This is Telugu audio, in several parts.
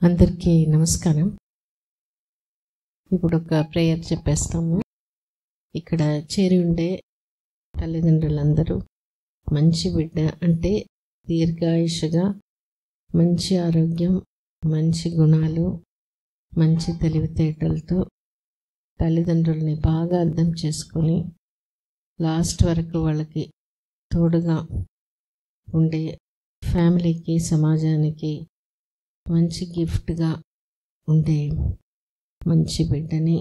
అందరికీ నమస్కారం. ఇప్పుడు ఒక ప్రేయర్ చెప్పేస్తాము. ఇక్కడ చేరి ఉండే తల్లిదండ్రులందరూ మంచి బిడ్డ అంటే దీర్ఘాయుషుగా, మంచి ఆరోగ్యం, మంచి గుణాలు, మంచి తెలివితేటలతో తల్లిదండ్రుల్ని బాగా అర్థం చేసుకొని లాస్ట్ వరకు వాళ్ళకి తోడుగా ఉండే ఫ్యామిలీకి, సమాజానికి మంచి గిఫ్ట్గా ఉండే మంచి బిడ్డని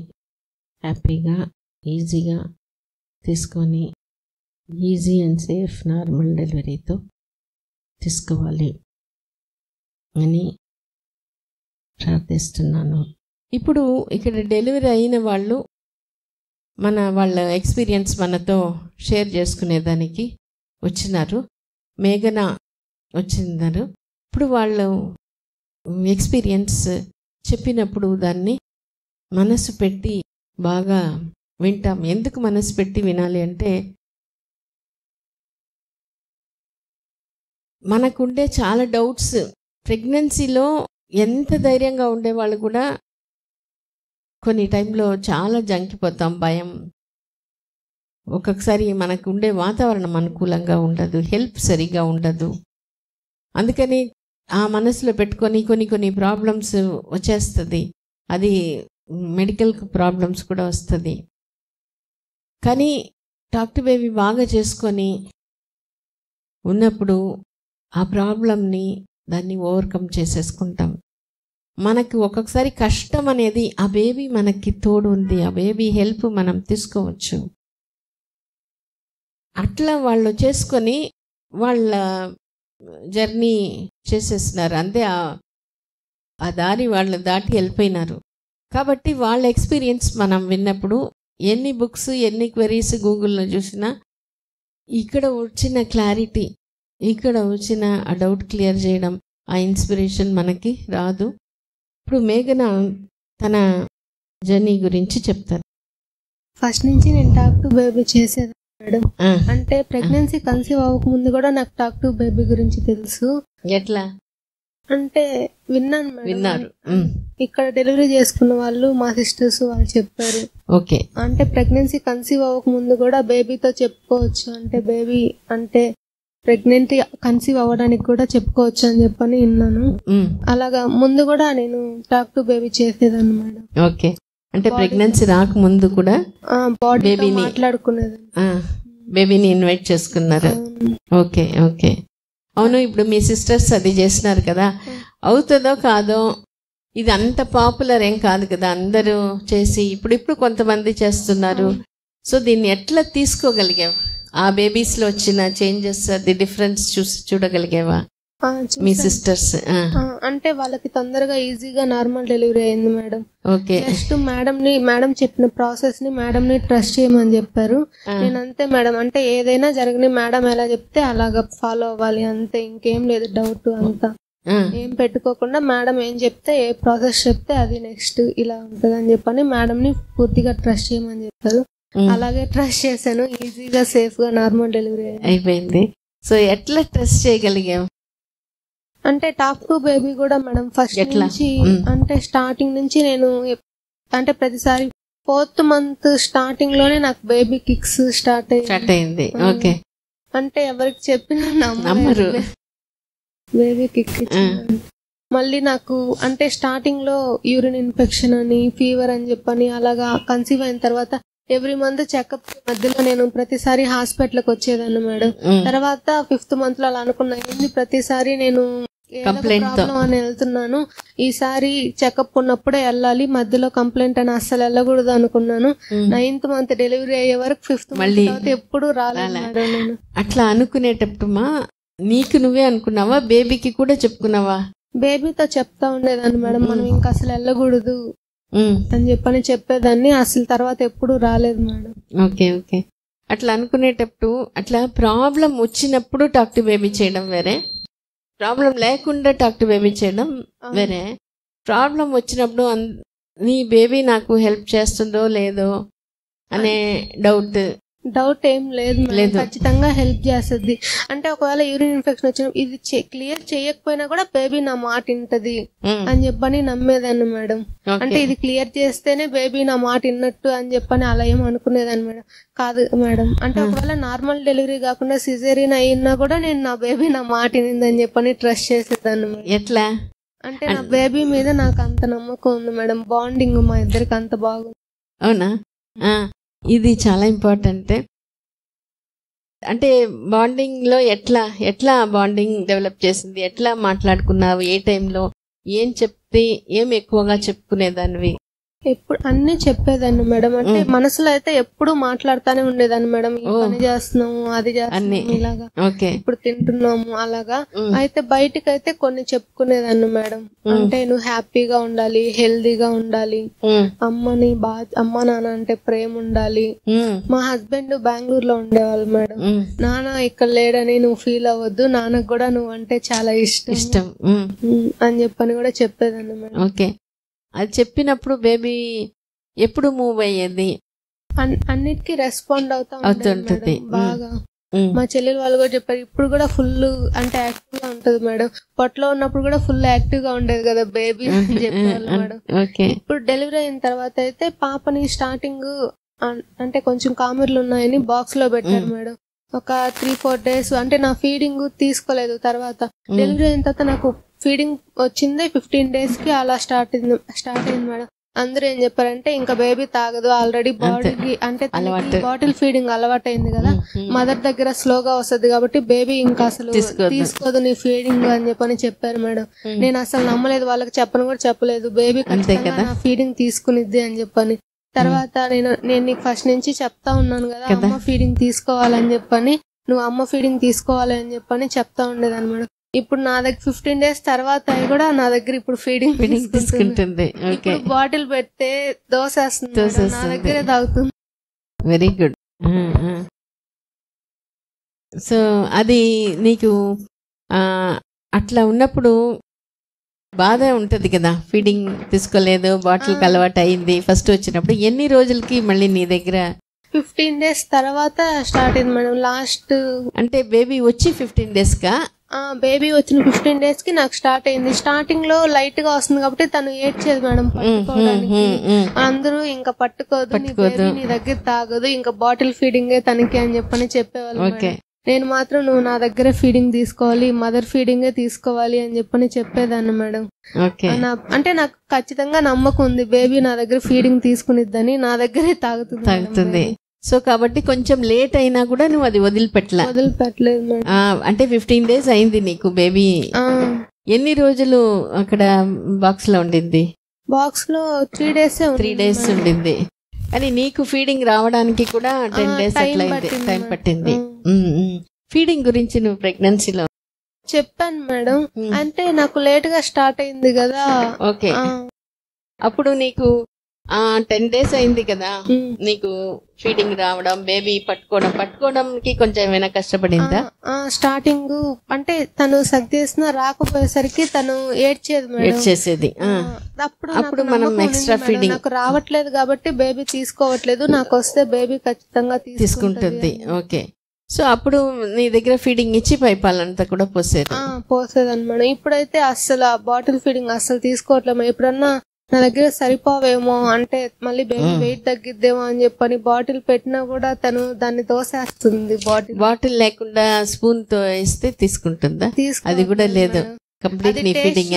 హ్యాపీగా, ఈజీగా తీసుకొని ఈజీ అండ్ సేఫ్ నార్మల్ డెలివరీతో తీసుకోవాలి అని ప్రార్థిస్తున్నాను. ఇప్పుడు ఇక్కడ డెలివరీ అయిన వాళ్ళు వాళ్ళ ఎక్స్పీరియన్స్ మనతో షేర్ చేసుకునేదానికి వచ్చినారు. మేఘన వచ్చినారు. ఇప్పుడు వాళ్ళు ఎక్స్పీరియన్స్ చెప్పినప్పుడు దాన్ని మనసు పెట్టి బాగా వింటాం. ఎందుకు మనసు పెట్టి వినాలి అంటే మనకుండే చాలా డౌట్స్. ప్రెగ్నెన్సీలో ఎంత ధైర్యంగా ఉండేవాళ్ళు కూడా కొన్ని టైంలో చాలా జంకిపోతాం. భయం, ఒక్కొక్కసారి మనకు ఉండే వాతావరణం అనుకూలంగా ఉండదు, హెల్ప్ సరిగా ఉండదు. అందుకని ఆ మనసులో పెట్టుకొని కొన్ని ప్రాబ్లమ్స్ వచ్చేస్తుంది. అది మెడికల్ ప్రాబ్లమ్స్ కూడా వస్తుంది. కానీ టాక్ టు బేబీ బాగా చేసుకొని ఉన్నప్పుడు ఆ ప్రాబ్లంని దాన్ని ఓవర్కమ్ చేసేసుకుంటాం. మనకు ఒక్కొక్కసారి కష్టం అనేది ఆ బేబీ మనకి తోడు ఉంది, ఆ బేబీ హెల్ప్ మనం తీసుకోవచ్చు. అట్లా వాళ్ళు చేసుకొని వాళ్ళ జర్నీ చేసేస్తున్నారు. అంతే, ఆ దారి వాళ్ళు దాటి వెళ్ళిపోయినారు. కాబట్టి వాళ్ళ ఎక్స్పీరియన్స్ మనం విన్నప్పుడు ఎన్ని బుక్స్, ఎన్ని క్వెరీస్ గూగుల్లో చూసినా ఇక్కడ వచ్చిన క్లారిటీ, ఇక్కడ వచ్చిన ఆ డౌట్ క్లియర్ చేయడం, ఆ ఇన్స్పిరేషన్ మనకి రాదు. ఇప్పుడు మేఘన తన జర్నీ గురించి చెప్తారు. ఫస్ట్ నుంచి నేను టాక్ టు బేబీ చేసేది మేడం. అంటే ప్రెగ్నెన్సీ కన్సీవ్ అవ్వక ముందు కూడా నాకు టాక్ టు బేబీ గురించి తెలుసు. ఎట్లా అంటే విన్నాను విన్నారు? ఇక్కడ డెలివరీ చేసుకున్న వాళ్ళు, మా సిస్టర్స్ వాళ్ళు చెప్పారు. ఓకే, అంటే ప్రెగ్నెన్సీ కన్సీవ్ అవ్వక ముందు కూడా బేబీతో చెప్పుకోవచ్చు, అంటే బేబీ అంటే ప్రెగ్నెంట్ కన్సీవ్ అవ్వడానికి కూడా చెప్పుకోవచ్చు అని చెప్పని విన్నాను. అలాగా ముందు కూడా నేను టాక్ టు బేబీ చేసేదాన్ని మేడం. ఓకే, అంటే ప్రెగ్నెన్సీ రాకముందు కూడా బాడీ మాట్లాడుకునేది, బేబీని ఇన్వైట్ చేసుకున్నారు. ఓకే ఓకే, అవును. ఇప్పుడు మీ సిస్టర్స్ అది చేసినారు కదా, అవుతుందో కాదో, ఇది అంత పాపులర్ ఏం కాదు కదా, అందరూ చేసి ఇప్పుడు కొంతమంది చేస్తున్నారు. సో దీన్ని ఎట్లా తీసుకోగలిగావు? ఆ బేబీస్లో వచ్చిన చేంజెస్, అది డిఫరెన్స్ చూడగలిగావా మీ సిస్టర్స్? అంటే వాళ్ళకి తొందరగా ఈజీగా నార్మల్ డెలివరీ అయింది మేడం. ఓకే, నెక్స్ట్ మేడం చెప్పిన ప్రాసెస్ ని మేడం ని ట్రస్ట్ చేయమని చెప్పారు. నేను అంతే మేడం, అంటే ఏదైనా జరిగిన మేడం ఎలా చెప్తే అలాగా ఫాలో అవ్వాలి, అంతే, ఇంకేం లేదు. డౌట్ అంతా ఏం పెట్టుకోకుండా మేడం ఏం చెప్తే, ఏ ప్రాసెస్ చెప్తే అది నెక్స్ట్ ఇలా ఉంటది అని చెప్పని మేడం ని పూర్తిగా ట్రస్ట్ చేయమని చెప్పారు. అలాగే ట్రస్ట్ చేశాను. ఈజీగా సేఫ్ గా నార్మల్ డెలివరీ అయిపోయింది. సో ఎట్లా ట్రస్ట్ చేయగలిగాం? అంటే టాక్ టు బేబీ కూడా మేడం ఫస్ట్ నుంచి, అంటే స్టార్టింగ్ నుంచి నేను అంటే ప్రతిసారి 4th month స్టార్టింగ్ లోనే నాకు బేబీ కిక్స్ స్టార్ట్ అయింది. ఓకే, అంటే ఎవరికి చెప్పినా నమ్మరు. బేబీ కిక్ మళ్ళీ నాకు అంటే స్టార్టింగ్ లో యూరిన్ ఇన్ఫెక్షన్ అని, ఫీవర్ అని చెప్పని, అలాగా కన్సీవ్ అయిన తర్వాత ఎవ్రీ మంత్ చెకప్ మధ్యలో నేను ప్రతిసారి హాస్పిటల్కి వచ్చేదాన్ని మేడం. తర్వాత 5th month లో అలా అనుకున్నా, ఏంది ప్రతిసారి నేను ప్రాబ్లం అని వెళ్తున్నాను, ఈసారి చెకప్ ఉన్నప్పుడే వెళ్ళాలి, మధ్యలో కంప్లైంట్ అని అస్సలు వెళ్ళకూడదు అనుకున్నాను. 9th month డెలివరీ అయ్యే వరకు 5th month ఎప్పుడు రాలేదు మేడం. నేను అట్లా అనుకునేటప్పుడు నీకు నువ్వే అనుకున్నావా, బేబీకి కూడా చెప్పుకున్నావా? బేబీతో చెప్తా ఉండేదాన్ని మేడం, మనం ఇంకా అసలు వెళ్ళకూడదు అని చెప్పని చెప్పేదాన్ని. అసలు తర్వాత ఎప్పుడు రాలేదు మేడం. ఓకే ఓకే, అట్లా అనుకునేటప్పుడు, అట్లా ప్రాబ్లం వచ్చినప్పుడు టాక్ టు బేబీ చేయడం వేరే, ప్రాబ్లం లేకుండా టాక్ టు బేబీ చేయడం వేరే. ప్రాబ్లం వచ్చినప్పుడు నీ బేబీ నాకు హెల్ప్ చేస్తుందో లేదో అనే డౌట్, డౌట్ ఏం లేదు మేడం, ఖచ్చితంగా హెల్ప్ చేస్తుంది. అంటే ఒకవేళ యూరిన్ ఇన్ఫెక్షన్ వచ్చిన ఇది క్లియర్ చేయకపోయినా కూడా బేబీ నా మాట వింటది అని చెప్పని నమ్మేదాన్ని మేడం. అంటే ఇది క్లియర్ చేస్తేనే బేబీ నా మాట విన్నట్టు అని చెప్పని అలా ఏం అనుకునేదాన్ని మేడం. కాదు మేడం, అంటే ఒకవేళ నార్మల్ డెలివరీ కాకుండా సిజేరియన్ అయినా కూడా నేను నా బేబీ నా మాట వినిందని చెప్పని ట్రస్ట్ చేసేదాన్ని మేడం. ఎట్లా అంటే నా బేబీ మీద నాకు అంత నమ్మకం ఉంది మేడం, బాండింగ్ మా ఇద్దరికి అంత బాగుంది. అవునా? ఇది చాలా ఇంపార్టెంట్. అంటే బాండింగ్ లో ఎట్లా బాండింగ్ డెవలప్ చేసింది, ఎట్లా మాట్లాడుకున్నావు, ఏ టైంలో ఏం చెప్తే ఏం ఎక్కువగా చెప్పుకునేదానివి? ఎప్పుడు అన్ని చెప్పేదాన్ని మేడం. అంటే మనసులో అయితే ఎప్పుడు మాట్లాడుతానే ఉండేదాన్ని మేడం. ఈ పని చేస్తున్నాము, అది చేస్తున్నాము, ఇలాగా ఇప్పుడు తింటున్నాము అలాగా. అయితే బయటకు అయితే కొన్ని చెప్పుకునేదాన్ని మేడం. అంటే నువ్వు హ్యాపీగా ఉండాలి, హెల్దీగా ఉండాలి, అమ్మ నాన్న అంటే ప్రేమ ఉండాలి. మా హస్బెండ్ బెంగళూరులో ఉండేవాళ్ళు మేడం. నాన్న ఇక్కడ లేడని నువ్వు ఫీల్ అవ్వద్దు, నాన్నకు కూడా నువ్వు అంటే చాలా ఇష్టం అని చెప్పని కూడా చెప్పేదాన్ని మేడం. ఓకే, అది చెప్పినప్పుడు బేబీ ఎప్పుడు మూవ్ అయ్యేది? అన్నిటికీ రెస్పాండ్ అవుతుంటది బాగా. మా చెల్లెలు వాళ్ళు కూడా చెప్పారు, ఇప్పుడు కూడా ఫుల్ అంటే యాక్టివ్ గా ఉంటది మేడం. పొట్టలో ఉన్నప్పుడు కూడా ఫుల్ యాక్టివ్ గా ఉండేది కదా బేబీ అని చెప్పేవాళ్ళు మేడం. ఇప్పుడు డెలివరీ అయిన తర్వాత అయితే పాపని స్టార్టింగ్ అంటే కొంచెం కామెర్లు ఉన్నాయని బాక్స్ లో పెట్టారు మేడం. ఒక 3-4 days అంటే నా ఫీడింగ్ తీసుకోలేదు. తర్వాత డెలివరీ అయిన తర్వాత నాకు ఫీడింగ్ వచ్చింది 15 days కి అలా స్టార్ట్ అయింది మేడం. అందరూ ఏం చెప్పారంటే ఇంకా బేబీ తాగదు, ఆల్రెడీ బాడీకి అంటే బాటిల్ ఫీడింగ్ అలవాటు అయింది కదా, మదర్ దగ్గర స్లోగా వస్తుంది కాబట్టి బేబీ ఇంకా అసలు తీసుకోదు నీ ఫీడింగ్ అని చెప్పని చెప్పారు మేడం. నేను అసలు నమ్మలేదు, వాళ్ళకి చెప్పను కూడా చెప్పలేదు, బేబీ ఖచ్చితంగా నా ఫీడింగ్ తీసుకునిద్ది అని చెప్పని. తర్వాత నేను నీకు ఫస్ట్ నుంచి చెప్తా ఉన్నాను కదా అమ్మ ఫీడింగ్ తీసుకోవాలని చెప్పని, నువ్వు అమ్మ ఫీడింగ్ తీసుకోవాలి అని చెప్పని చెప్తా ఉండేదాన్ని మేడం. ఇప్పుడు నా దగ్గర 15 days తర్వాత కూడా నా దగ్గర ఇప్పుడు ఫీడింగ్ తీసుకుంటుంది. బాటిల్ పెడితే దోసేస్తుంది, నా దగ్గరే తాగుతుంది. Very good. సో అది నీకు అట్లా ఉన్నప్పుడు బాధ ఉంటది కదా, ఫీడింగ్ తీసుకోలేదు, బాటిల్ అలవాటు అయింది. ఫస్ట్ వచ్చినప్పుడు ఎన్ని రోజులకి మళ్ళీ నీ దగ్గర? 15 days తర్వాత స్టార్ట్ అయింది మేడం. లాస్ట్ అంటే బేబీ వచ్చి 15 days కా? బేబీ వచ్చిన 15 days కి నాకు స్టార్ట్ అయింది. స్టార్టింగ్ లో లైట్ గా వస్తుంది కాబట్టి తను ఏడ్చేది మేడం పట్టుకోవడానికి. అందరూ ఇంకా పట్టుకోదు, నీ దగ్గర తాగదు, ఇంకా బాటిల్ ఫీడింగే తనకి అని చెప్పని చెప్పేవాళ్ళు. నేను మాత్రం నువ్వు నా దగ్గర ఫీడింగ్ తీసుకోవాలి, మదర్ ఫీడింగే తీసుకోవాలి అని చెప్పని చెప్పేదాన్ని మేడం. అంటే నాకు ఖచ్చితంగా నమ్మకం ఉంది బేబీ నా దగ్గర ఫీడింగ్ తీసుకునిద్దని, నా దగ్గరే తాగుతుంది. సో కాబట్టి కొంచెం లేట్ అయినా కూడా నువ్వు అది వదిలిపెట్టలేదు మేడం. అంటే 15 days అయింది నీకు బేబీ. ఎన్ని రోజులు అక్కడ బాక్స్ లో ఉండింది? బాక్స్ లో 3 days ఉండింది. కానీ నీకు ఫీడింగ్ రావడానికి కూడా 10 days అట్లా టైం పట్టింది. ఫీడింగ్ గురించి నువ్వు ప్రెగ్నెన్సీలో చెప్పాను మేడం. అంటే నాకు లేట్ గా స్టార్ట్ అయింది కదా. ఓకే, అప్పుడు నీకు 10 days అయింది కదా నీకు ఫీడింగ్ రావడం, బేబీ పట్టుకోవడానికి కొంచెం ఏమైనా కష్టపడిందా? స్టార్టింగ్ అంటే తను సగ్ చేసినా రాకపోయేసరికి తను ఏడ్చేసేది. అప్పుడు మనం ఎక్స్ట్రా ఫీడింగ్ నాకు రావట్లేదు కాబట్టి బేబీ తీసుకోవట్లేదు, నాకు వస్తే బేబీ ఖచ్చితంగా తీసుకుంటుంది. ఓకే, సో అప్పుడు నీ దగ్గర ఫీడింగ్ ఇచ్చి పైపాలంతా కూడా పోసేదాన్ని మేడం. ఇప్పుడైతే అస్సలు బాటిల్ ఫీడింగ్ అస్సలు తీసుకోవట్లేము. ఎప్పుడన్నా నా దగ్గర సరిపోవేమో అంటే మళ్ళీ బేబీ వెయిట్ తగ్గిద్దేమో అని చెప్పని బాటిల్ పెట్టినా కూడా తను దాన్ని తోసేస్తుంది. బాటిల్ లేకుండా స్పూన్ తో వేస్తే తీసుకుంటుందా? అది కూడా లేదు, కంప్లీట్ నీ ఫీడింగ్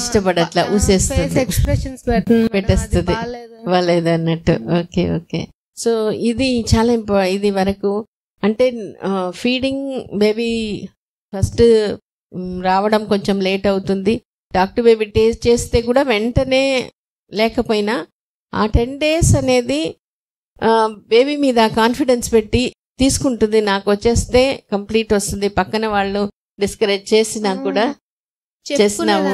ఇష్టపడట్లా, ఊసేస్తుంది, ఎక్స్ప్రెషన్స్ పెట్టేస్తుంది, వాళ్ళేది అన్నట్టు. ఓకే ఓకే, సో ఇది చాలా ఇది వరకు అంటే ఫీడింగ్ బేబీ ఫస్ట్ రావడం కొంచెం లేట్ అవుతుంది. డాక్టర్ బేబీ టేస్ట్ చేస్తే కూడా వెంటనే లేకపోయినా ఆ 10 days అనేది బేబీ మీద కాన్ఫిడెన్స్ పెట్టి తీసుకుంటుంది. నాకు వచ్చేస్తే కంప్లీట్ వస్తుంది, పక్కన వాళ్ళు డిస్కరేజ్ చేసినా కూడా చేసినావు.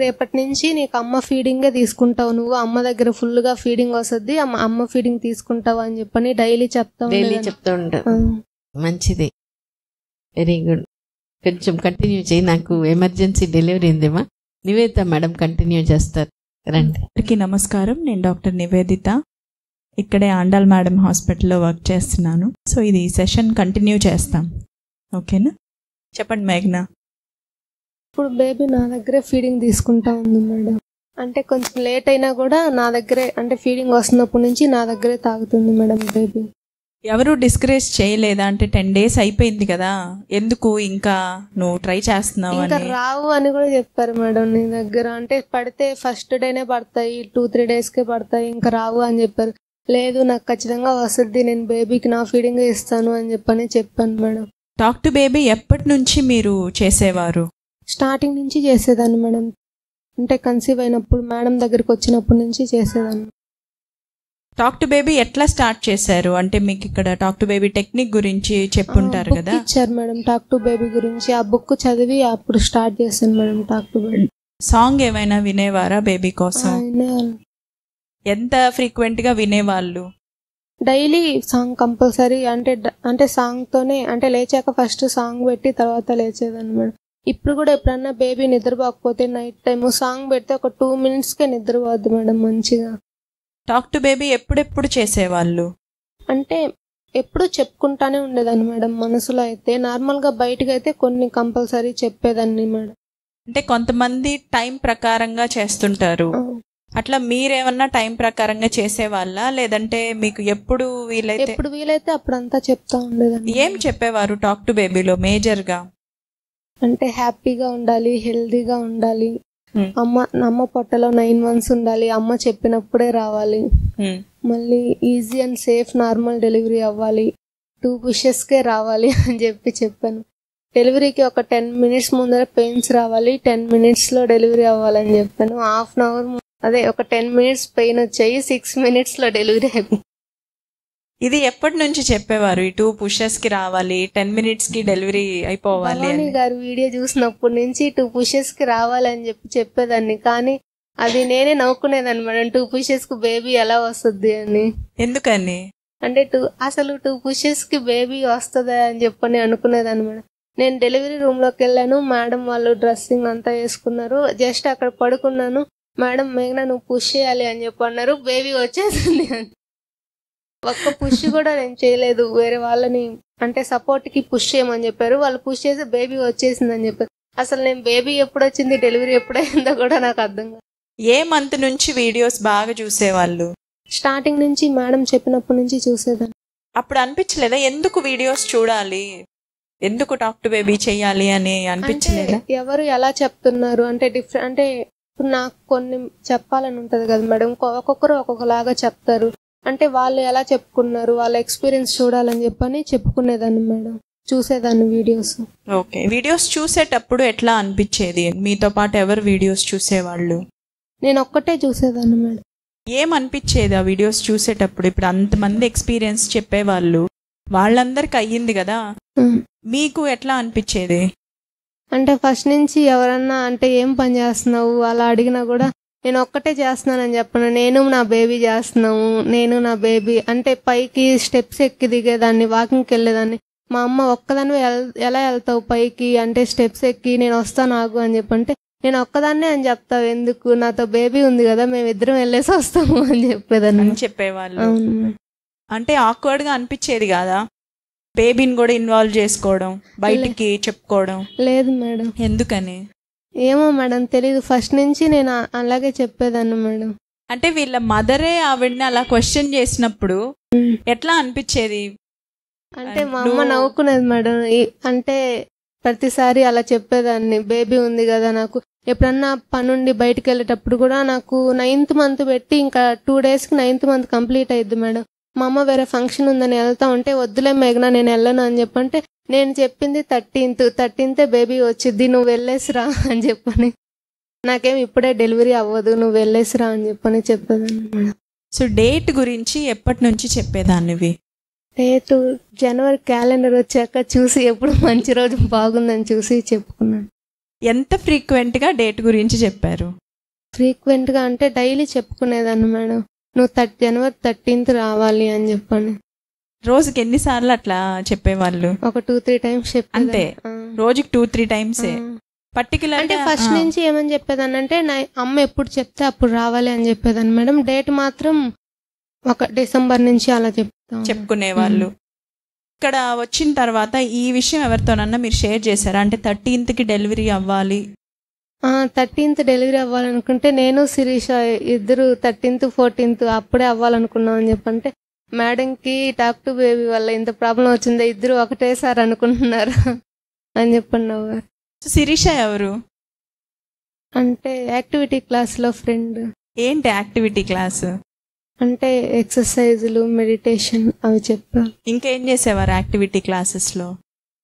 రేపటి నుంచి నీకు అమ్మ ఫీడింగే తీసుకుంటావు, నువ్వు అమ్మ దగ్గర ఫుల్ గా ఫీడింగ్ వస్తుంది, అమ్మ ఫీడింగ్ తీసుకుంటావు అని చెప్పని డైలీ చెప్తూ ఉంటావు. మంచిది, వెరీ గుడ్. కొంచెం కంటిన్యూ చేయి, నాకు ఎమర్జెన్సీ డెలివరీ ఉందేమా. నివేదిత మేడం కంటిన్యూ చేస్తారు, రండి. నమస్కారం, నేను డాక్టర్ నివేదిత. ఇక్కడే ఆండాల్ మేడం హాస్పిటల్లో వర్క్ చేస్తున్నాను. సో ఇది సెషన్ కంటిన్యూ చేస్తాం. ఓకేనా? చెప్పండి మేఘ్నా. ఇప్పుడు బేబీ నా దగ్గరే ఫీడింగ్ తీసుకుంటా ఉంది మేడం. అంటే కొంచెం లేట్ అయినా కూడా నా దగ్గరే, అంటే ఫీడింగ్ వస్తున్నప్పటి నుంచి నా దగ్గరే తాగుతుంది మేడం బేబీ. ఎవరు డిస్కరేజ్ చేయలేదా? అంటే 10 days అయిపోయింది కదా, ఎందుకు ఇంకా నువ్వు ట్రై చేస్తున్నావు ఇంకా అని? రావు అని కూడా చెప్పారు మేడం నీ దగ్గర. అంటే పడితే ఫస్ట్ డేనే పడతాయి, 2-3 daysకే పడతాయి, ఇంకా రావు అని చెప్పారు. లేదు నాకు ఖచ్చితంగా వస్తుంది, నేను బేబీకి నా ఫీడింగ్ ఇస్తాను అని చెప్పాను మేడం. టాక్ టు బేబీ ఎప్పటి నుంచి మీరు చేసేవారు? స్టార్టింగ్ నుంచి చేసేదాన్ని మేడం. అంటే కన్సీవ్ అయినప్పుడు మేడం దగ్గరికి వచ్చినప్పటి నుంచి చేసేదాన్ని. టాక్ టు బేబీ ఎట్లా స్టార్ట్ చేశారు? అంటే మీకు ఇక్కడ టాక్ టు బేబీ టెక్నిక్ గురించి చెప్పుంటారు కదా. ఇచ్చారు మేడం టాక్ టు బేబీ గురించి. ఆ బుక్ చదివి అప్పుడు స్టార్ట్ చేశాను madam talk to baby. Song ఏమైనా వినేవారా బేబీ కోసం? ఎంత ఫ్రీక్వెంట్ గా వినేవాళ్ళు? Daily song compulsory. అంటే సాంగ్ తోనే, అంటే లేచాక ఫస్ట్ సాంగ్ పెట్టి తర్వాత లేచేదాన్ని మేడం. ఇప్పుడు కూడా ఎప్పుడన్నా బేబీ నిద్రపోకపోతే నైట్ టైం సాంగ్ పెడితే ఒక 2 minutesకే నిద్రపోద్ది మేడం మంచిగా. టాక్ టు బేబీ ఎప్పుడెప్పుడు చేసేవాళ్ళు? అంటే ఎప్పుడు చెప్పుకుంటానే ఉండేదాన్ని మేడం మనసులో. అయితే నార్మల్గా బయటకు అయితే కొన్ని కంపల్సరీ చెప్పేదాన్ని మేడం. అంటే కొంతమంది టైం ప్రకారంగా చేస్తుంటారు, అట్లా మీరేమన్నా టైం ప్రకారంగా చేసేవాళ్ళ, లేదంటే మీకు ఎప్పుడు వీలైతే అప్పుడంతా చెప్తా ఉండేదాన్ని. ఏం చెప్పేవారు టాక్ టు బేబీలో మేజర్ గా? అంటే హ్యాపీగా ఉండాలి, హెల్దీగా ఉండాలి, అమ్మ పొట్టలో 9 months ఉండాలి, అమ్మ చెప్పినప్పుడే రావాలి, మళ్ళీ easy and safe normal delivery అవ్వాలి, 2 pushesకే రావాలి అని చెప్పాను. డెలివరీకి ఒక 10 minutes ముందర పెయిన్స్ రావాలి, 10 minutesలో డెలివరీ అవ్వాలని చెప్పాను. ½ an hour ఒక 10 minutes పెయిన్ వచ్చాయి, 6 minutesలో డెలివరీ అయిపోయింది. ఇది ఎప్పటి నుంచి చెప్పేవారు? ఈ 2 pushes కి రావాలి, 10 minutes కి డెలివరీ అయిపోవాలి భవానీ గారు వీడియో చూసినప్పటి నుంచి 2 pushesకి రావాలని చెప్పేదాన్ని. కానీ అది నేనే నవ్వుకునేదాన్ని మేడం, 2 pushesకి బేబీ ఎలా వస్తుంది అని. ఎందుకని? అంటే 2 pushesకి బేబీ వస్తుందా అని అనుకునేదాన్ని మేడం. నేను డెలివరీ రూమ్లోకి వెళ్ళాను, మేడం వాళ్ళు డ్రెస్సింగ్ అంతా వేసుకున్నారు, జస్ట్ అక్కడ పడుకున్నాను. మేడం మేఘ్నా నువ్వు పుష్ చేయాలి అని అన్నారు, బేబీ వచ్చేసింది అని. ఒక్క పుష్ కూడా నేను చేయలేదు, వేరే వాళ్ళని అంటే సపోర్ట్కి పుష్ చేయమని చెప్పారు, వాళ్ళు పుష్ చేసి బేబీ వచ్చేసింది అని చెప్పారు. అసలు నేను బేబీ ఎప్పుడు వచ్చింది, డెలివరీ ఎప్పుడైందో కూడా నాకు అర్థం కాదు. ఏ మంత్ నుంచి వీడియోస్ బాగా చూసేవాళ్ళు? స్టార్టింగ్ నుంచి మేడం చెప్పినప్పటి నుంచి చూసేదాన్ని. అప్పుడు అనిపించలేదా ఎందుకు వీడియోస్ చూడాలి, ఎందుకు టాక్ టు బేబీ చెయ్యాలి అని అనిపించలేదా? ఎవరు ఎలా చెప్తున్నారు అంటే డిఫరెంట్, అంటే ఇప్పుడు నాకు కొన్ని చెప్పాలని ఉంటది కదా మేడం, ఒక్కొక్కరు ఒక్కొక్కలాగా చెప్తారు. అంటే వాళ్ళు ఎలా చెప్పుకున్నారు, వాళ్ళ ఎక్స్పీరియన్స్ చూడాలని చెప్పుకునేదాన్ని మేడం, చూసేదాన్ని వీడియోస్. ఓకే, వీడియోస్ చూసేటప్పుడు ఎట్లా అనిపించేది? మీతో పాటు ఎవరు వీడియోస్ చూసేవాళ్ళు? నేను ఒక్కటే చూసేదాన్ని మేడం. ఏమనిపించేది ఆ వీడియోస్ చూసేటప్పుడు? ఇప్పుడు అంతమంది ఎక్స్పీరియన్స్ చెప్పేవాళ్ళు, వాళ్ళందరికి అయ్యింది కదా, మీకు ఎట్లా అనిపించేది? అంటే ఫస్ట్ నుంచి ఎవరన్నా అంటే ఏం పని చేస్తున్నావు అలా అడిగినా కూడా నేను ఒక్కటే చేస్తున్నానని చెప్పను, నేను నా బేబీ చేస్తున్నాము, నేను నా బేబీ అంటే పైకి స్టెప్స్ ఎక్కి దిగేదాన్ని, వాకింగ్కి వెళ్ళేదాన్ని. మా అమ్మ ఒక్కదాన్ని ఎలా వెళ్తావు పైకి అంటే స్టెప్స్ ఎక్కి, నేను వస్తాను ఆగు అని చెప్పంటే నేను ఒక్కదాన్నే అని చెప్తావు ఎందుకు, నాతో బేబీ ఉంది కదా మేమిద్దరం వెళ్ళేసి వస్తాము అని చెప్పేవాళ్ళు. అంటే ఆక్వర్డ్ గా అనిపించేది కాదా బేబీని కూడా ఇన్వాల్వ్ చేసుకోవడం, బయటికి చెప్పుకోవడం? లేదు మేడం. ఎందుకని? ఏమో మేడం తెలీదు, ఫస్ట్ నుంచి నేను అలాగే చెప్పేదాన్ని మేడం. అంటే వీళ్ళ మదరే ఆవిడని అలా క్వశ్చన్ చేసినప్పుడు ఎట్లా అనిపించేది? అంటే మా అమ్మ నవ్వుకునేది మేడం. అంటే ప్రతిసారి అలా చెప్పేదాన్ని, బేబీ ఉంది కదా నాకు. ఎప్పుడన్నా పనుండి బయటకు వెళ్ళేటప్పుడు కూడా నాకు 9th month పెట్టి ఇంకా 2 daysకి 9th month కంప్లీట్ అయ్యిద్ది మేడం. మా అమ్మ వేరే ఫంక్షన్ ఉందని వెళ్తా ఉంటే వద్దులే మేఘ్నా నేను వెళ్ళను అని చెప్పంటే నేను చెప్పింది 13th బేబీ వచ్చిద్ది, నువ్వు వెళ్ళేసిరా అని చెప్పని. నాకేం ఇప్పుడే డెలివరీ అవ్వదు, నువ్వు వెళ్ళేసిరా అని చెప్పేదాన్ని మేడం. సో డేట్ గురించి ఎప్పటి నుంచి చెప్పేదాన్నివి? డేట్ జనవరి క్యాలెండర్ వచ్చాక చూసి ఎప్పుడు మంచి రోజు బాగుందని చూసి చెప్పుకున్నాను. ఎంత ఫ్రీక్వెంట్గా డేట్ గురించి చెప్పారు? ఫ్రీక్వెంట్గా అంటే డైలీ చెప్పుకునేదాన్ని మేడం, నువ్వు జనవరి 13th రావాలి అని చెప్పండి. రోజుకి ఎన్నిసార్లు అట్లా చెప్పేవాళ్ళు? ఒక 2-3 times అంతే, రోజుకి 2-3 times. పర్టికులర్ అంటే ఫస్ట్ నుంచి ఏమని చెప్పేదాన్ని అంటే నా అమ్మ ఎప్పుడు చెప్తే అప్పుడు రావాలి అని చెప్పేదాన్ని మేడం. డేట్ మాత్రం ఒక డిసెంబర్ నుంచి అలా చెప్పుకునేవాళ్ళు. ఇక్కడ వచ్చిన తర్వాత ఈ విషయం ఎవరితోనన్నా మీరు షేర్ చేశారా? అంటే 13th డెలివరీ అవ్వాలి, 13th డెలివరీ అవ్వాలనుకుంటే నేను శిరీష ఇద్దరు 13th 14th అప్పుడే అవ్వాలనుకున్నాం అని చెప్పంటే మేడంకి టాక్ టు బేబీ వల్ల ఇంత ప్రాబ్లం వచ్చింది, ఇద్దరు ఒకటేసారి అనుకుంటున్నారు అని చెప్పన్నారు. శిరీష ఎవరు? అంటే యాక్టివిటీ క్లాస్లో ఫ్రెండ్. ఏంటి యాక్టివిటీ క్లాస్? అంటే ఎక్సర్సైజులు, మెడిటేషన్ అవి చెప్పారు. ఇంకేం చేసేవారు యాక్టివిటీ క్లాసెస్లో?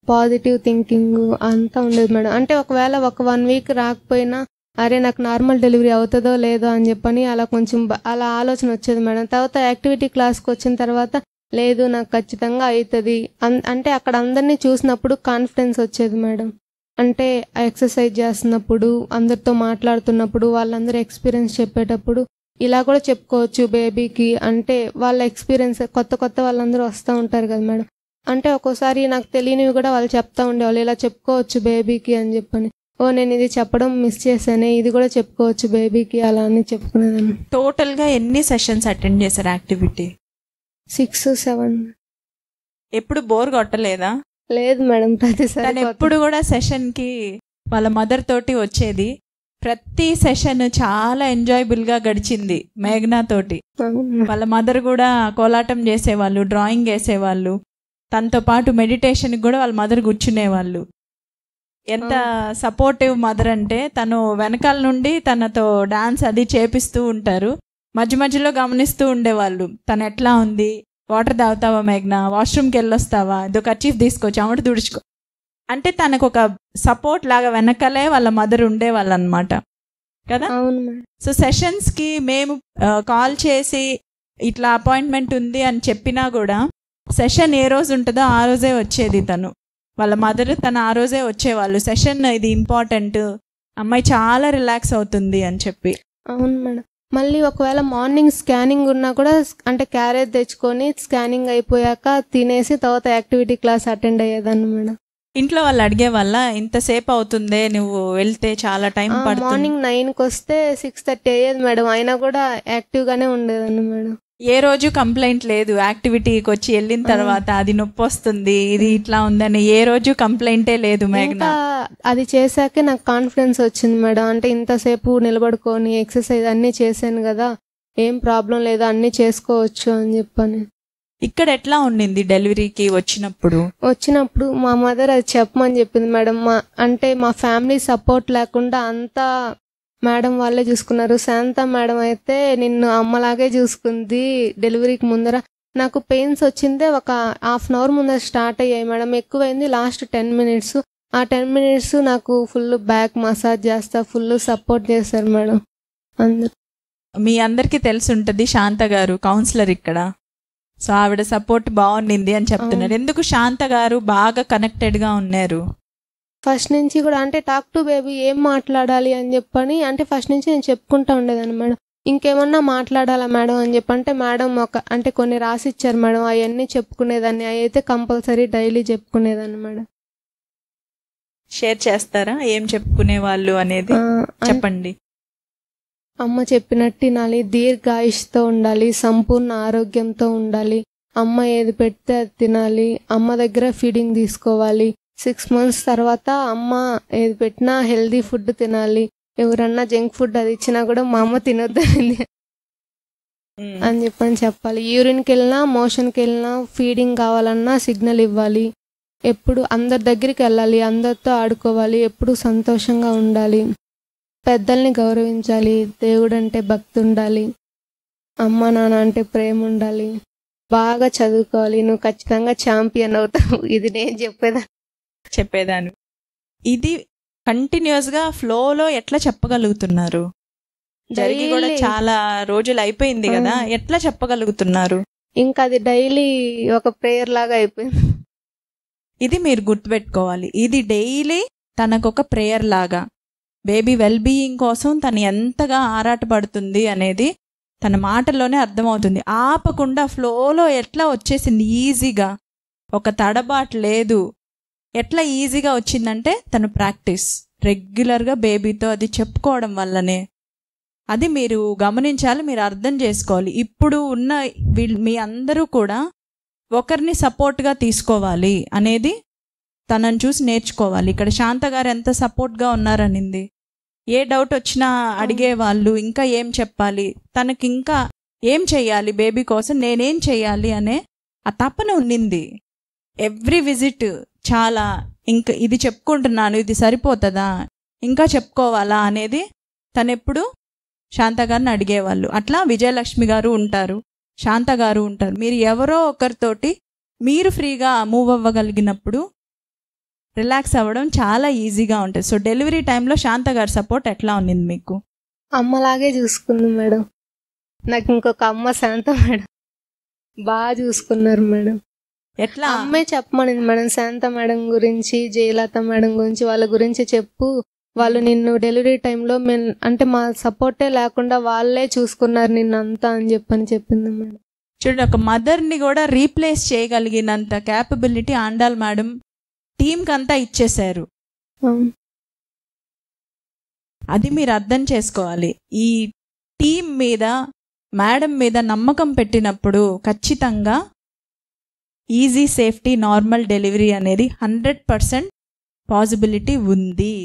పాజిటివ్ థింకింగ్ అంతా ఉండేది మేడం. అంటే ఒకవేళ ఒక 1 వీక్ రాకపోయినా అరే నాకు నార్మల్ డెలివరీ అవుతుందో లేదో అని చెప్పని అలా కొంచెం అలా ఆలోచన వచ్చేది మేడం. తర్వాత యాక్టివిటీ క్లాస్కి వచ్చిన తర్వాత లేదు నాకు ఖచ్చితంగా అవుతుంది అంటే అక్కడ అందరినీ చూసినప్పుడు కాన్ఫిడెన్స్ వచ్చేది మేడం. అంటే ఎక్సర్సైజ్ చేస్తున్నప్పుడు, అందరితో మాట్లాడుతున్నప్పుడు, వాళ్ళందరూ ఎక్స్పీరియన్స్ చెప్పేటప్పుడు ఇలా కూడా చెప్పుకోవచ్చు బేబీకి. అంటే వాళ్ళ ఎక్స్పీరియన్స్ కొత్త వాళ్ళందరూ వస్తూ ఉంటారు కదా మేడం. అంటే ఒక్కోసారి నాకు తెలియనివి కూడా వాళ్ళు చెప్తా ఉండేవాళ్ళు, ఇలా చెప్పుకోవచ్చు బేబీకి అని చెప్పని. నేను ఇది చెప్పడం మిస్ చేశానే, ఇది కూడా చెప్పుకోవచ్చు బేబీకి అలా అని చెప్పుకునేదాన్ని. టోటల్గా ఎన్ని సెషన్స్ అటెండ్ చేశారు యాక్టివిటీ? 6-7. ఎప్పుడు బోర్ కొట్టలేదా? లేదు మేడం, ప్రతిసారి ఎప్పుడు కూడా సెషన్కి వాళ్ళ మదర్ తోటి వచ్చేది. ప్రతి సెషన్ చాలా ఎంజాయబుల్గా గడిచింది మేఘనా తోటి. వాళ్ళ మదర్ కూడా కోలాటం చేసేవాళ్ళు, డ్రాయింగ్ వేసేవాళ్ళు, తనతో పాటు మెడిటేషన్కి కూడా వాళ్ళ మదర్ కూర్చునేవాళ్ళు. ఎంత సపోర్టివ్ మదర్ అంటే తను వెనకాల నుండి తనతో డాన్స్ అది చేపిస్తూ ఉంటారు, మధ్యలో గమనిస్తూ ఉండేవాళ్ళు. తను ఎట్లా ఉంది, వాటర్ తాగుతావా మేఘనా, వాష్రూమ్కి వెళ్ళొస్తావా, ఇదో కర్చీఫ్ తీసుకో, చెమట తుడుచుకో అంటే తనకు ఒక సపోర్ట్ లాగా వెనకాలే వాళ్ళ మదర్ ఉండేవాళ్ళు అనమాట కదా. సో సెషన్స్కి మేము కాల్ చేసి ఇట్లా అపాయింట్మెంట్ ఉంది అని చెప్పినా కూడా సెషన్ ఏ రోజు ఉంటుందో ఆ రోజే వచ్చేది తను. వాళ్ళ మదర్ తను ఆ రోజే వచ్చేవాళ్ళు. సెషన్ ఇది ఇంపార్టెంట్, అమ్మాయి చాలా రిలాక్స్ అవుతుంది అని చెప్పి. అవును మేడం. మళ్ళీ ఒకవేళ మార్నింగ్ స్కానింగ్ ఉన్నా కూడా అంటే క్యారేజ్ తెచ్చుకొని స్కానింగ్ అయిపోయాక తినేసి తర్వాత యాక్టివిటీ క్లాస్ అటెండ్ అయ్యేదాన్ని మేడం. ఇంట్లో వాళ్ళు అడిగే వల్ల ఇంతసేపు అవుతుందే నువ్వు వెళ్తే చాలా టైం పడుతుంది. మార్నింగ్ 9కి వస్తే 6:30 అయ్యేది మేడం, అయినా కూడా యాక్టివ్గానే ఉండేదాన్ని మేడం. ఏ రోజు కంప్లైంట్ లేదు, యాక్టివిటీకి వచ్చి వెళ్ళిన తర్వాత అది నొప్పి వస్తుంది, ఇది ఇట్లా ఉందని ఏ రోజు కంప్లైంటే లేదు మేఘనా. అది చేశాకే నాకు కాన్ఫిడెన్స్ వచ్చింది మేడం. అంటే ఇంతసేపు నిలబడుకొని ఎక్సర్సైజ్ అన్నీ చేశాను కదా, ఏం ప్రాబ్లం లేదు, అన్నీ చేసుకోవచ్చు అని చెప్పని. ఇక్కడ ఎట్లా ఉండింది డెలివరీకి వచ్చినప్పుడు? మా మదర్ అది చెప్పమని చెప్పింది మేడం. అంటే మా ఫ్యామిలీ సపోర్ట్ లేకుండా అంతా మేడం వాళ్ళే చూసుకున్నారు. శాంత మేడం అయితే నిన్ను అమ్మలాగే చూసుకుంది. డెలివరీకి ముందర నాకు పెయిన్స్ వచ్చిందే ఒక 1/2 అవర్ ముందర స్టార్ట్ అయ్యాయి మేడం. ఎక్కువైంది లాస్ట్ 10 minutes. ఆ 10 minutes నాకు ఫుల్ బ్యాక్ మసాజ్ చేస్తా ఫుల్ సపోర్ట్ చేశారు మేడం అందరు. మీ అందరికీ తెలిసి ఉంటుంది శాంత గారు కౌన్సిలర్ ఇక్కడ. సో ఆవిడ సపోర్ట్ బాగుండింది అని చెప్తున్నారు. ఎందుకు శాంత గారు బాగా కనెక్టెడ్గా ఉన్నారు? ఫస్ట్ నుంచి కూడా అంటే టాక్ టు బేబీ ఏం మాట్లాడాలి అని చెప్పని అంటే ఫస్ట్ నుంచి నేను చెప్పుకుంటా ఉండేదాన్ని మేడం. ఇంకేమన్నా మాట్లాడాలా మేడం అని చెప్పంటే మేడం అంటే కొన్ని రాసిచ్చారు మేడం, అవన్నీ చెప్పుకునేదాన్ని. అవి అయితే కంపల్సరీ డైలీ చెప్పుకునేదాన్ని మేడం. షేర్ చేస్తారా ఏం చెప్పుకునే వాళ్ళు అనేది? చెప్పండి. అమ్మ చెప్పినట్టు తినాలి, దీర్ఘాయుష్తో ఉండాలి, సంపూర్ణ ఆరోగ్యంతో ఉండాలి, అమ్మ ఏది పెడితే అది తినాలి, అమ్మ దగ్గర ఫీడింగ్ తీసుకోవాలి, 6 months తర్వాత అమ్మ ఏది పెట్టినా హెల్దీ ఫుడ్ తినాలి, ఎవరన్నా జంక్ ఫుడ్ అది ఇచ్చినా కూడా మా అమ్మ తినొద్దండి అని చెప్పాలి. యూరిన్కి వెళ్ళినా మోషన్కి వెళ్ళినా ఫీడింగ్ కావాలన్నా సిగ్నల్ ఇవ్వాలి, ఎప్పుడు అందరి దగ్గరికి వెళ్ళాలి, అందరితో ఆడుకోవాలి, ఎప్పుడు సంతోషంగా ఉండాలి, పెద్దల్ని గౌరవించాలి, దేవుడు అంటే భక్తి ఉండాలి, అమ్మ నాన్న అంటే ప్రేమ ఉండాలి, బాగా చదువుకోవాలి, నువ్వు ఖచ్చితంగా ఛాంపియన్ అవుతావు. ఇది నేను చెప్పేదాన్ని. ఇది కంటిన్యూస్గా ఫ్లోలో ఎట్లా చెప్పగలుగుతున్నారు? జరిగి కూడా చాలా రోజులు అయిపోయింది కదా, ఎట్లా చెప్పగలుగుతున్నారు? ఇంకా అది డైలీ ఒక ప్రేయర్ లాగా అయిపోయింది. ఇది మీరు గుర్తుపెట్టుకోవాలి, ఇది డైలీ తనకొక ప్రేయర్ లాగా. బేబీ వెల్ బీయింగ్ కోసం తను ఎంతగా ఆరాటపడుతుంది అనేది తన మాటల్లోనే అర్థమవుతుంది. ఆపకుండా ఫ్లోలో ఎట్లా వచ్చేసింది ఈజీగా, ఒక తడబాటు లేదు. ఎట్లా ఈజీగా వచ్చిందంటే తను ప్రాక్టీస్ రెగ్యులర్గా బేబీతో అది చెప్పుకోవడం వల్లనే. అది మీరు గమనించాలి, మీరు అర్థం చేసుకోవాలి. ఇప్పుడు ఉన్న మీ అందరూ కూడా ఒకరిని సపోర్ట్గా తీసుకోవాలి అనేది తనని చూసి నేర్చుకోవాలి. ఇక్కడ శాంత గారు ఎంత సపోర్ట్గా ఉన్నారనింది. ఏ డౌట్ వచ్చినా అడిగేవాళ్ళు, ఇంకా ఏం చెప్పాలి, తనకి ఇంకా ఏం చెయ్యాలి, బేబీ కోసం నేనేం చెయ్యాలి అనే ఆ తపన ఉండింది. ఎవ్రీ విజిట్ చాలా ఇంకా ఇది చెప్పుకుంటున్నాను, ఇది సరిపోతుందా, ఇంకా చెప్పుకోవాలా అనేది తనెప్పుడు శాంత గారిని అడిగేవాళ్ళు. అట్లా విజయలక్ష్మి గారు ఉంటారు, శాంత గారు ఉంటారు. మీరు ఎవరో ఒకరితోటి మీరు ఫ్రీగా మూవ్ అవ్వగలిగినప్పుడు రిలాక్స్ అవ్వడం చాలా ఈజీగా ఉంటుంది. సో డెలివరీ టైంలో శాంత గారి సపోర్ట్ ఎట్లా ఉన్నింది మీకు? అమ్మలాగే చూసుకుంది మేడం. నాకు ఇంకొక అమ్మ శాంత మేడం బాగా చూసుకున్నారు మేడం. ఎట్లా? అమ్మే చెప్పమనింది మేడం, శాంత మేడం గురించి, జయలత మేడం గురించి, వాళ్ళ గురించి చెప్పు, వాళ్ళు నిన్ను డెలివరీ టైంలో అంటే మా సపోర్టే లేకుండా వాళ్ళే చూసుకున్నారు నిన్నంతా అని చెప్పింది మేడం. చూడండి, ఒక మదర్ని కూడా రీప్లేస్ చేయగలిగినంత క్యాపబిలిటీ ఆండాల్ మేడం టీంకి అంతా ఇచ్చేశారు. అది మీరు అర్థం చేసుకోవాలి. ఈ టీం మీద, మేడం మీద నమ్మకం పెట్టినప్పుడు ఖచ్చితంగా ఈజీ, సేఫ్టీ, నార్మల్ డెలివరీ అనేది 100% పాసిబిలిటీ ఉంది.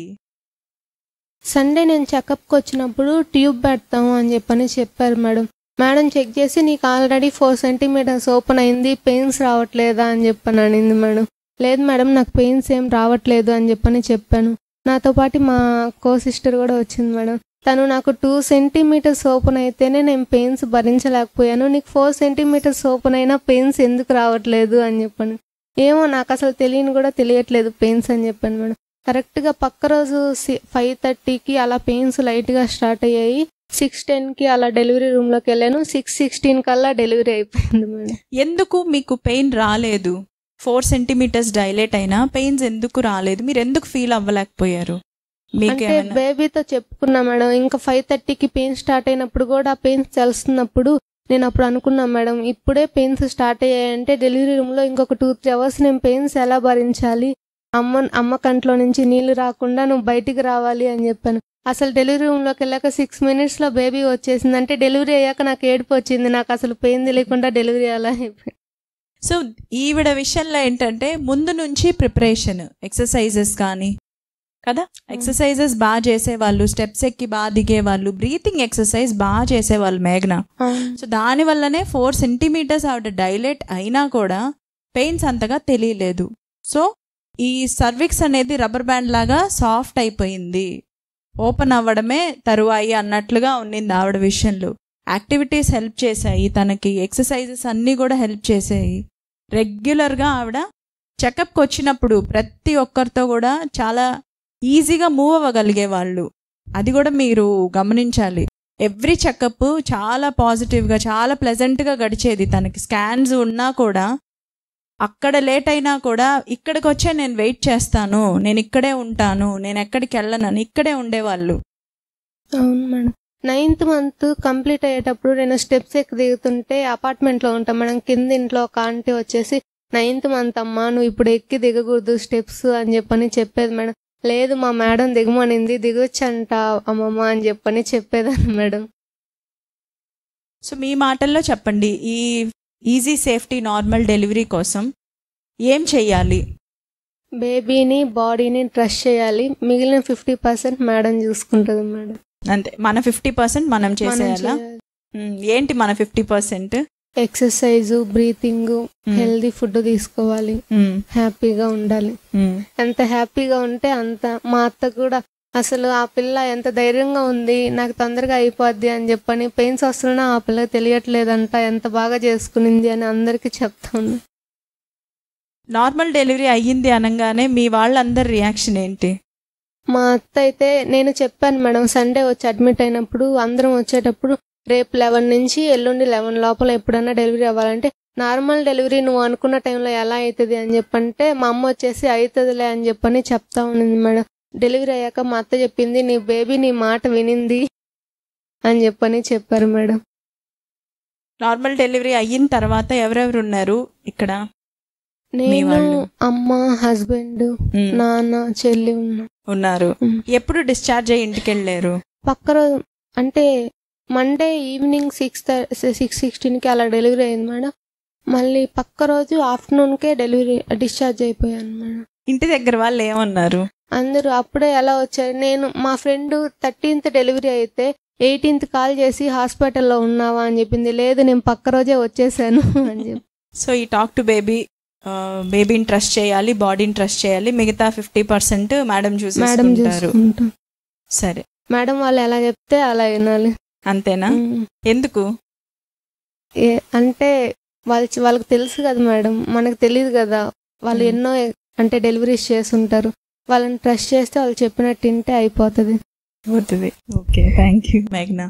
సండే నేను చెకప్కి వచ్చినప్పుడు ట్యూబ్ పెడతాము అని చెప్పారు మేడం. మేడం చెక్ చేసి నీకు ఆల్రెడీ 4 సెంటీమీటర్స్ ఓపెన్ అయింది, పెయిన్స్ రావట్లేదా అని అనింది మేడం. లేదు మేడం, నాకు పెయిన్స్ ఏం రావట్లేదు అని చెప్పాను. నాతో పాటు మా కో సిస్టర్ కూడా వచ్చింది మేడం. తను నాకు 2 సెంటీమీటర్స్ ఓపెన్ అయితేనే నేను పెయిన్స్ భరించలేకపోయాను, నీకు 4 సెంటీమీటర్స్ ఓపెన్ అయినా పెయిన్స్ ఎందుకు రావట్లేదు అని చెప్పాను. ఏమో నాకు అసలు తెలియట్లేదు పెయిన్స్ అని చెప్పాను మేడం. కరెక్ట్గా పక్క రోజు 5:30కి అలా పెయిన్స్ లైట్గా స్టార్ట్ అయ్యాయి. 6:10కి అలా డెలివరీ రూమ్లోకి వెళ్ళాను. 6:16 కల్లా డెలివరీ అయిపోయింది మేడం. ఎందుకు మీకు పెయిన్ రాలేదు? 4 సెంటీమీటర్స్ డైలేట్ అయినా పెయిన్స్ ఎందుకు రాలేదు? మీరు ఎందుకు ఫీల్ అవ్వలేకపోయారు? అంటే బేబీతో చెప్పుకున్నా మేడం. ఇంకా 5:30కి పెయిన్ స్టార్ట్ అయినప్పుడు కూడా పెయిన్స్ తెలుస్తున్నప్పుడు నేను అప్పుడు అనుకున్నా మేడం, ఇప్పుడే పెయిన్స్ స్టార్ట్ అయ్యాయంటే డెలివరీ రూమ్లో ఇంకొక 2-3 అవర్స్ నేను పెయిన్స్ ఎలా భరించాలి, అమ్మ కంట్లో నుంచి నీళ్లు రాకుండా నువ్వు బయటికి రావాలి అని చెప్పాను. అసలు డెలివరీ రూమ్లోకి వెళ్ళాక 6 మినిట్స్లో బేబీ వచ్చేసింది. అంటే డెలివరీ అయ్యాక నాకు ఏడుపు వచ్చింది, నాకు అసలు పెయిన్ తెలియకుండా డెలివరీ అలా అయిపోయింది. సో ఈవిడ విషయంలో ఏంటంటే ముందు నుంచి ప్రిపరేషన్, ఎక్సర్సైజెస్ కానీ కదా, ఎక్సర్సైజెస్ బాగా చేసేవాళ్ళు, స్టెప్స్ ఎక్కి బాగా దిగేవాళ్ళు, బ్రీతింగ్ ఎక్సర్సైజ్ బాగా చేసేవాళ్ళు మేఘన. సో దానివల్లనే 4 సెంటీమీటర్స్ ఆవిడ డైలేట్ అయినా కూడా పెయిన్స్ అంతగా తెలియలేదు. సో ఈ సర్విక్స్ అనేది రబ్బర్ బ్యాండ్ లాగా సాఫ్ట్ అయిపోయింది, ఓపెన్ అవ్వడమే తరువాయి అన్నట్లుగా ఉండింది ఆవిడ విషయంలో. యాక్టివిటీస్ హెల్ప్ చేశాయి తనకి, ఎక్సర్సైజెస్ అన్నీ కూడా హెల్ప్ చేసాయి. రెగ్యులర్గా ఆవిడ చెకప్కి వచ్చినప్పుడు ప్రతి ఒక్కరితో కూడా చాలా ఈజీగా మూవ్ అవ్వగలిగే వాళ్ళు. అది కూడా మీరు గమనించాలి. ఎవ్రీ చెకప్ చాలా పాజిటివ్గా, చాలా ప్లెజెంట్గా గడిచేది తనకి. స్కాన్స్ ఉన్నా కూడా, అక్కడ లేట్ అయినా కూడా ఇక్కడికి వచ్చే నేను వెయిట్ చేస్తాను, నేను ఇక్కడే ఉంటాను, నేను ఎక్కడికి వెళ్ళనని ఇక్కడే ఉండేవాళ్ళు. అవును మేడం. 9th మంత్ కంప్లీట్ అయ్యేటప్పుడు నేను స్టెప్స్ ఎక్కి దిగుతుంటే అపార్ట్మెంట్లో ఉంటాం మేడం. కింద ఇంట్లో ఒక ఆంటీ వచ్చేసి 9th మంత్ అమ్మా నువ్వు ఇప్పుడు ఎక్కి దిగకూడదు స్టెప్స్ అని చెప్పేది మేడం. లేదు మా మేడం దిగమనింది, దిగొచ్చంట అమ్మమ్మ అని చెప్పేదాన్ని మేడం. సో మీ మాటల్లో చెప్పండి, ఈ ఈజీ, సేఫ్టీ, నార్మల్ డెలివరీ కోసం ఏం చెయ్యాలి? బేబీని, బాడీని ట్రస్ట్ చేయాలి. మిగిలిన 50% మేడం చూసుకుంటుంది మేడం. అంతే, మన 50% మనం చేసేయాలా? ఏంటి మన 50%? ఎక్సర్సైజ్, బ్రీతింగ్, హెల్దీ ఫుడ్ తీసుకోవాలి, హ్యాపీగా ఉండాలి. ఎంత హ్యాపీగా ఉంటే అంత. మా అత్త కూడా అసలు ఆ పిల్ల ఎంత ధైర్యంగా ఉంది, నాకు తొందరగా అయిపోద్ది అని పెయిన్స్ వస్తున్నా ఆ పిల్లకి తెలియట్లేదంట, ఎంత బాగా చేసుకునింది అని అందరికీ చెప్తాను. నార్మల్ డెలివరీ అయ్యింది అనగానే మీ వాళ్ళందరి రియాక్షన్ ఏంటి? మా అత్త అయితే, నేను చెప్పాను మేడం సండే వచ్చి అడ్మిట్ అయినప్పుడు అందరం వచ్చేటప్పుడు రేపు 11 నుంచి ఎల్లుండి 11 లోపల ఎప్పుడన్నా డెలివరీ అవ్వాలంటే, నార్మల్ డెలివరీ నువ్వు అనుకున్న టైంలో ఎలా అవుతుంది అని చెప్పంటే మా అమ్మ వచ్చేసి అవుతుందిలే అని చెప్తా ఉన్నింది మేడం. డెలివరీ అయ్యాక మా అత్త చెప్పింది, నీ బేబీ నీ మాట వినింది అని చెప్పారు మేడం. నార్మల్ డెలివరీ అయిన తర్వాత ఎవరెవరు ఉన్నారు ఇక్కడ? నేను, అమ్మ, హస్బెండ్, నాన్న, చెల్లి ఉన్నారు. ఎప్పుడు డిశ్చార్జ్ అయ్యి ఇంటికి వెళ్ళారు? పక్క రోజు అంటే మండే ఈవినింగ్ 6:16కి అలా డెలివరీ అయింది మేడం. మళ్ళీ పక్క రోజు ఆఫ్టర్నూన్కే డిశ్చార్జ్ అయిపోయాను మేడం. ఇంటి దగ్గర వాళ్ళు ఏమన్నారు? అందరూ అప్పుడే ఎలా వచ్చారు. నేను మా ఫ్రెండ్ 13th డెలివరీ అయితే 18th కాల్ చేసి హాస్పిటల్లో ఉన్నావా అని చెప్పింది. లేదు నేను పక్క రోజే వచ్చేసాను అని చెప్పి. సో ఈ టాక్ టు బేబీని ట్రస్ట్ చేయాలి, బాడీని ట్రస్ట్ చేయాలి, మిగతా 50% మేడం చూసుకుంటారు. సరే మేడం వాళ్ళు ఎలా చెప్తే అలా వినాలి. అంతేనా? ఎందుకు? అంటే వాళ్ళకి తెలుసు కదా మేడం, మనకు తెలియదు కదా. వాళ్ళు ఎన్నో అంటే డెలివరీస్ చేస్తుంటారు. వాళ్ళని ట్రస్ట్ చేస్తే వాళ్ళు చెప్పినట్టు వింటే అయిపోతుంది. Okay, thank you మేఘ్నా.